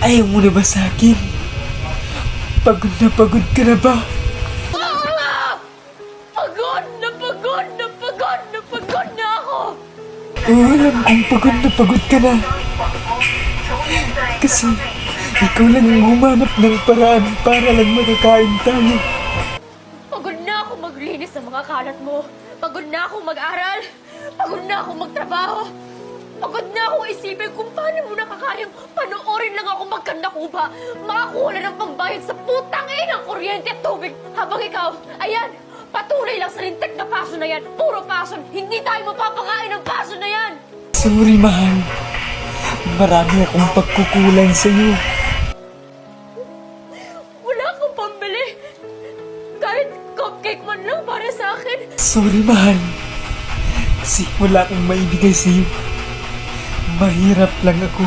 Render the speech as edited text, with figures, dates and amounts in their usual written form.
Ayaw mo na ba sa akin? Pagod ka na ba? Pagod na ako! Oo, alam kong pagod ka na. Kasi ikaw lang ang humanap ng paraan para lang makakain tayo. Pagod na ako maglinis ng mga kalat mo. Pagod na ako mag-aral. Pagod na ako magtrabaho. Pagod na ako isipin kung paano mo nakakayang panoorin lang ako magkandakuba. Makakuha na ng pambayad sa putang inang kuryente at tubig. Habang ikaw, ayan, patuloy lang sa lintik na paso na yan. Puro paso. Hindi tayo mapapakain ng paso na yan. Sorry, mahal. Marami akong pagkukulang sa'yo. Wala akong pambili. Kahit cupcake man lang para sa akin. Sorry, mahal. Kasi wala akong maibigay sa'yo. Mahirap lang ako.